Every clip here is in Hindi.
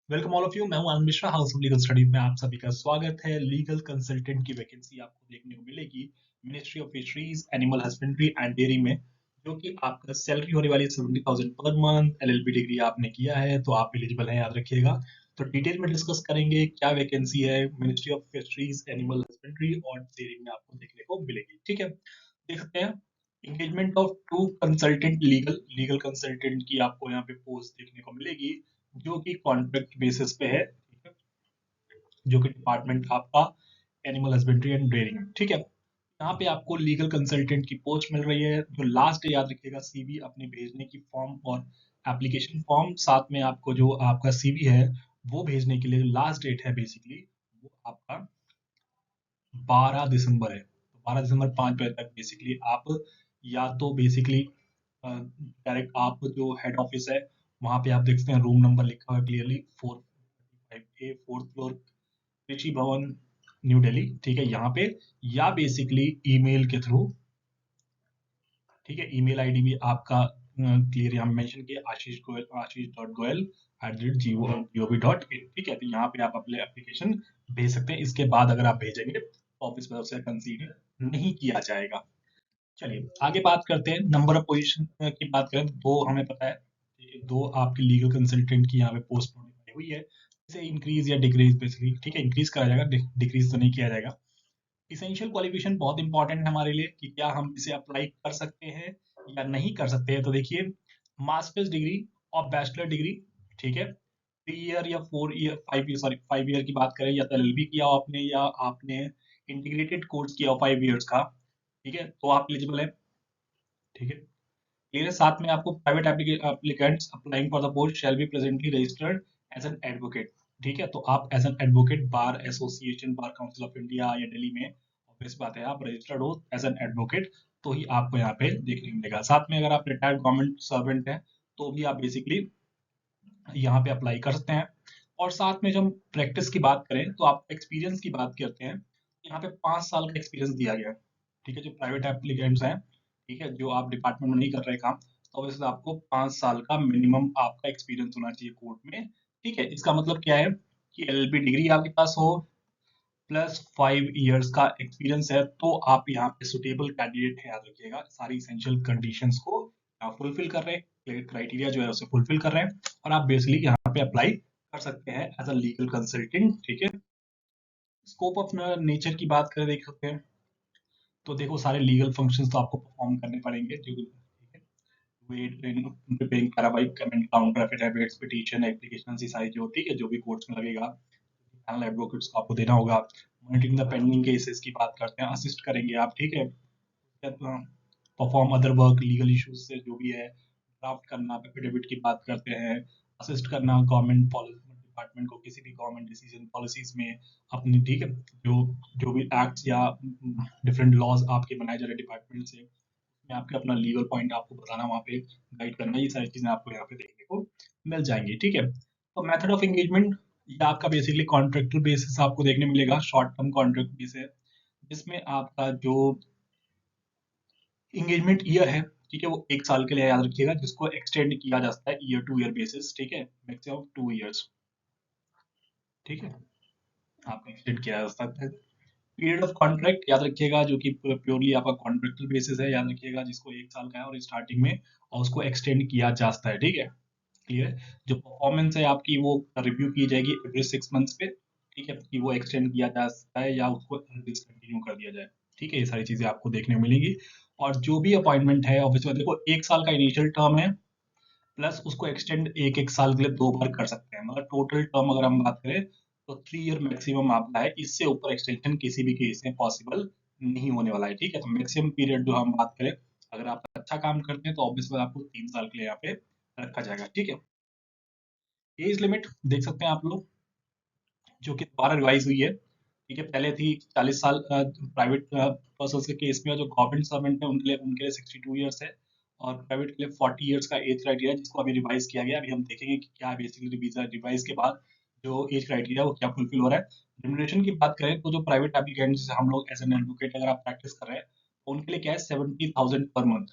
Welcome all of you. मैं हूं Anand Mishra, house of legal studies में आप सभी का स्वागत है। लीगल कंसल्टेंट की वैकेंसी आपको देखने को मिलेगी ministry of fisheries, animal husbandry and dairy में, जो कि आपका सैलरी होने वाली है 70,000 पर मंथ। एलएलबी डिग्री आपने किया है तो आप एलिजिबल हैं, याद रखिएगा। तो डिटेल में डिस्कस करेंगे क्या वैकेंसी है ministry of fisheries, animal husbandry और डेयरी में आपको देखने को मिलेगी। ठीक है, देख सकते हैं। Engagement of two consultant, legal legal consultant की आपको यहाँ पे पोस्ट देखने को मिलेगी, जो कि कॉन्ट्रैक्ट बेसिस पे है। ठीक है, जो कि डिपार्टमेंट आपका एनिमल हस्बेंड्री एंड डेयरिंग। ठीक है, यहाँ पे आपको लीगल कंसल्टेंट की पोस्ट मिल रही है। जो लास्ट है, याद रखिएगा, सीवी अपने भेजने की फॉर्म और एप्लीकेशन फॉर्म, साथ में आपको जो आपका सीवी है वो भेजने के लिए लास्ट डेट है बेसिकली वो आपका 12 दिसंबर है। तो 12 दिसंबर 5 बजे तक बेसिकली आप या तो बेसिकली डायरेक्ट आप जो हेड ऑफिस है वहां पे आप देख सकते हैं, रूम नंबर लिखा हुआ है क्लियरली 455A, फोर्थ फ्लोर, कृषि भवन, न्यू दिल्ली। ठीक है, यहाँ पे या बेसिकली ईमेल के थ्रू। ठीक है, ईमेल आईडी भी आपका क्लियर यहाँ मेंशन किया, आशीष गोयल, आशीष.goel@gov.in। ठीक है, तो यहाँ पे आप अपने एप्लीकेशन भेज सकते हैं। इसके बाद अगर आप भेजेंगे तो ऑफिस में उसे कंसीडर नहीं किया जाएगा। चलिए आगे बात करते हैं। नंबर ऑफ पोजीशन की बात करें तो दो हमें पता है, ये दो आपकी लीगल कंसल्टेंट की यहाँ पे पोस्ट नोटिफाई हुई है। इसे इंक्रीज या डिक्रीज बेसिकली, ठीक है, इंक्रीज करा जाएगा, डिक्रीज तो नहीं किया जाएगा। इसेंशियल क्वालिफिकेशन बहुत इंपॉर्टेंट है हमारे लिए कि क्या हम इसे अप्लाई कर सकते हैं या नहीं कर सकते हैं। तो देखिए, मास्टर्स डिग्री और बैचलर डिग्री, ठीक है, 3 ईयर या 4 ईयर, 5 ईयर, सॉरी 5 ईयर की बात करें, या तो एलएलबी किया हो आपने या आपने इंटीग्रेटेड कोर्स किया हो 5 ईयर्स का, ठीक है, तो आप एलिजिबल है। ठीक है, क्लियर है। साथ में आपको private applicants applying for the post shall be presently registered as an advocate. ठीक है, तो आप as an advocate bar association, bar council of India या दिल्ली में, ऑब्वियस बात है, आप रजिस्टर्ड हो एज एन एडवोकेट तो ही आपको यहाँ पे देखने को मिलेगा। साथ में अगर आप रिटायर्ड गवर्नमेंट सर्वेंट हैं तो भी आप बेसिकली यहाँ पे अप्लाई कर सकते हैं। और साथ में जब हम प्रैक्टिस की बात करें तो आप एक्सपीरियंस की बात करते हैं, यहाँ पे 5 साल का एक्सपीरियंस दिया गया है। ठीक है, जो प्राइवेट एप्लीकेंट्स हैं, ठीक है, जो आप डिपार्टमेंट में नहीं कर रहे काम, तो वैसे आपको 5 साल का मिनिमम आपका एक्सपीरियंस होना चाहिए कोर्ट में। ठीक है, इसका मतलब क्या है कि एलएलबी डिग्री आपके पास हो प्लस 5 इयर्स का एक्सपीरियंस है तो आप यहाँ पे सुटेबल कैंडिडेट है, याद रखिएगा। सारी इसेंशियल कंडीशंस को आप फुलफिल कर रहे हैं, क्राइटेरिया जो है उसे फुलफिल कर रहे हैं, और आप बेसिकली यहाँ पे अप्लाई कर सकते हैं एज अ लीगल कंसल्टेंट। ठीक है, स्कोप ऑफ नेचर की बात करें, देख सकते हैं, तो देखो सारे लीगल फंक्शंस तो आपको परफॉर्म करने पड़ेंगे, जो ठीक है, wait in preparing parawise comment counter affidavits petition application, ये सारी जो, ठीक है, जो भी कोर्ट्स में लगेगा, पैनल एडवोकेट्स को आपको देना होगा। मॉनिटरिंग द पेंडिंग केसेस की बात करते हैं, असिस्ट करेंगे आप। ठीक है, perform other work legal issues से जो भी है, ड्राफ्ट करना, एफिडेविट की बात करते हैं, असिस्ट करना गवर्नमेंट डिपार्टमेंट को किसी भी गवर्नमेंट डिसीजन पॉलिसीज में अपनी। ठीक है, जो जो भी एक्ट्स या डिफरेंट लॉज आपके बनाए जा रहे डिपार्टमेंट से, में आपके अपना लीगल पॉइंट आपको बताना, वहाँ पे गाइड करना, ये सारी चीजें आपको यहाँ पे देखने को मिल जाएंगी। ठीक है, तो मेथड ऑफ एंगेजमेंट, ये आपका बेसिकली कॉन्ट्रेक्चुअल बेसिस आपको देखने मिलेगा, शॉर्ट टर्म कॉन्ट्रैक्ट बेसिस, जिसमें आपका जो एंगेजमेंट ईयर है, ठीक है, वो 1 साल के लिए, याद रखिएगा, जिसको एक्सटेंड किया जा सकता है ईयर टू ईयर बेसिस। ठीक है, मैक्सिमम 2 इयर्स। ठीक है, आपने एक्सटेंड किया जा सकता है। पीरियड ऑफ कॉन्ट्रैक्ट याद रखिएगा, जो कि प्योरली आपका कॉन्ट्रेक्चुअल बेसिस है, याद रखिएगा, जिसको 1 साल का है और स्टार्टिंग में, और उसको एक्सटेंड किया जा सकता है। ठीक है, क्लियर है। जो परफॉर्मेंस है आपकी वो रिव्यू की जाएगी एवरी 6 मंथ्स पे। ठीक है, कि वो एक्सटेंड किया जा सकता है या उसको डिसकंटिन्यू कर दिया जाए। ठीक है, ये सारी चीजें आपको देखने को मिलेंगी। और जो भी अपॉइंटमेंट है ऑफिस में, देखो 1 साल का इनिशियल टर्म है, प्लस उसको एक्सटेंड एक एक साल के लिए 2 बार कर सकते हैं। मतलब टोटल टर्म अगर हम बात करें तो 3 ईयर मैक्सिमम आपका है, इससे ऊपर एक्सटेंशन किसी भी केस में पॉसिबल नहीं होने वाला है। ठीक है, तो मैक्सिमम पीरियड जो हम बात करें, अगर आप अच्छा काम करते हैं तो ऑब्वियसली आपको 3 साल के लिए यहाँ पे रखा जाएगा। ठीक है, एज लिमिट देख सकते हैं आप लोग, जो कि दोबारा रिवाइज हुई है। ठीक है, पहले थी 40 साल प्राइवेट पर्सन के केस में, और जो गवर्नमेंट सर्वेंट है उनके लिए 62 ईयर्स है, और प्राइवेट के लिए 40 ईयर्स का एज क्राइटेरिया है, जिसको अभी रिवाइज किया गया। अभी हम देखेंगे कि क्या बेसिकली रिवाइज के बाद जो एज क्राइटेरिया वो क्या फुलफिल हो रहा है। रिम्यूनरेशन की बात करें तो जो प्राइवेट एप्लीकेंट हम लोग एज एन एडवोकेट अगर आप प्रैक्टिस कर रहे हैं, तो उनके लिए क्या है, 70,000 पर मंथ।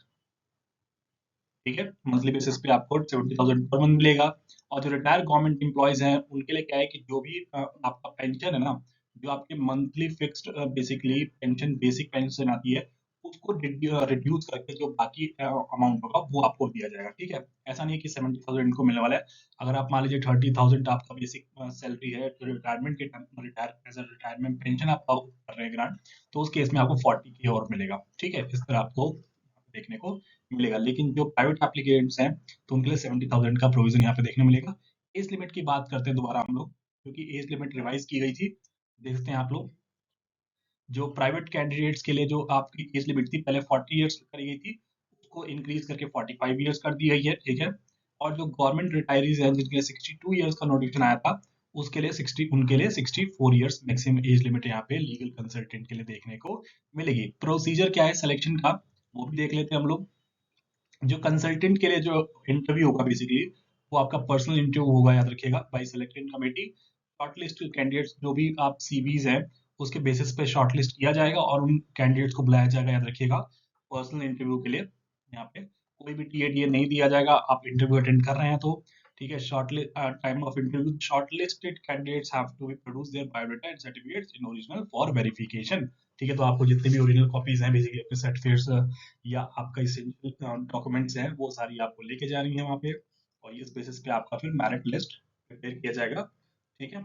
ठीक है, मंथली बेसिस पे आपको 70,000 पर मंथ मिलेगा। और जो रिटायर गवर्नमेंट एम्प्लॉयज हैं उनके लिए क्या है कि जो भी आपका पेंशन है ना, जो आपके monthly fixed basically pension basic pension आती है, उसको रिड्यूस करके जो बाकी अमाउंट होगा वो आपको दिया जाएगा। ठीक है, ऐसा नहीं है कि 70,000 इनको मिलने वाला है। अगर आप मान लीजिए 30,000 आपका बेसिक सैलरी है, तो रिटायरमेंट के टाइम रिटायरमेंट पेंशन आपका कर रहे हैं ग्रांट, तो उस केस में आपको 40K और मिलेगा। ठीक है, इस तरह आपको देखने को मिलेगा। लेकिन जो प्राइवेट एप्लीकेंट्स हैं तो उनके लिए 70,000 का प्रोविजन यहाँ पे देखने मिलेगा। एज लिमिट की बात करते हैं दोबारा हम लोग, क्योंकि एज लिमिट रिवाइज की गई थी। देखते हैं आप लोग, जो प्राइवेट कैंडिडेट्स के लिए जो आपकी एज लिमिट थी पहले 40 इयर्स करी गई थी, उसको इंक्रीज करके 45 इयर्स कर दी गई है। ठीक है, और जो गवर्नमेंट रिटायरीज हैं जिनके लिए 62 इयर्स का नोटिफिकेशन आया था, उसके लिए 60 उनके लिए 64 इयर्स मैक्सिमम एज लिमिट यहाँ पे लीगल कंसल्टेंट के लिए देखने को मिलेगी। प्रोसीजर क्या है सिलेक्शन का, वो भी देख लेते हैं हम लोग। जो कंसल्टेंट के लिए जो इंटरव्यू होगा बेसिकली, वो आपका पर्सनल इंटरव्यू होगा, याद रखिएगा, by selected committee. Shortlist candidates जो भी आप सीवीज हैं उसके बेसिस पे शॉर्टलिस्ट किया जाएगा और उन कैंडिडेट्स को बुलाया जाएगा, याद रखिएगा, पर्सनल इंटरव्यू के लिए। यहाँ पे कोई भी टीएडीए नहीं दिया जाएगा, आप इंटरव्यू अटेंड कर रहे हैं तो। ठीक है, shortlist time of interview, shortlisted candidates have to be produce their biodata and certificates in original for verification. ठीक है, तो आपको जितने भी ओरिजिनल कॉपीज हैं बेसिकली अपने सर्टिफिकेट्स या आपका इसेंशियल डॉक्यूमेंट्स हैं वो सारी आपको लेके जानी है वहाँ पे, और इस बेसिस पे आपका फिर मेरिट लिस्ट प्रिपेयर किया जाएगा। ठीक है,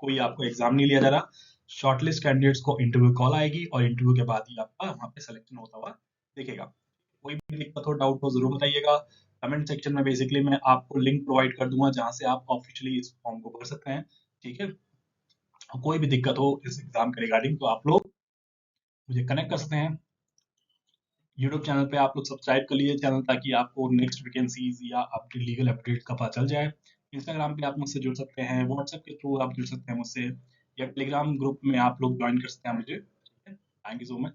कोई आपको एग्जाम नहीं लिया जा रहा। शॉर्टलिस्ट कैंडिडेट्स को इंटरव्यू कॉल आएगी और इंटरव्यू के बाद ही आपका वहाँ पे सिलेक्शन होता हुआ दिखेगा। कोई भी दिक्कत हो, डाउट हो, जरूर बताइएगा। कमेंट सेक्शन में बेसिकली मैं आपको लिंक प्रोवाइड कर दूंगा जहाँ से आप ऑफिशियली इस फॉर्म को भर सकते हैं। ठीक है, कोई भी दिक्कत हो इस एग्जाम के रिगार्डिंग तो आप लोग मुझे कनेक्ट कर सकते हैं। यूट्यूब चैनल पे आप लोग सब्सक्राइब कर लीजिए चैनल, ताकि आपको नेक्स्ट वैकेंसीज या आपके लीगल अपडेट का पता चल जाए। इंस्टाग्राम पे आप मुझसे जुड़ सकते हैं, व्हाट्सएप के थ्रू आप जुड़ सकते हैं मुझसे, या टेलीग्राम ग्रुप में आप लोग ज्वाइन कर सकते हैं मुझे। ठीक है, थैंक यू सो मच।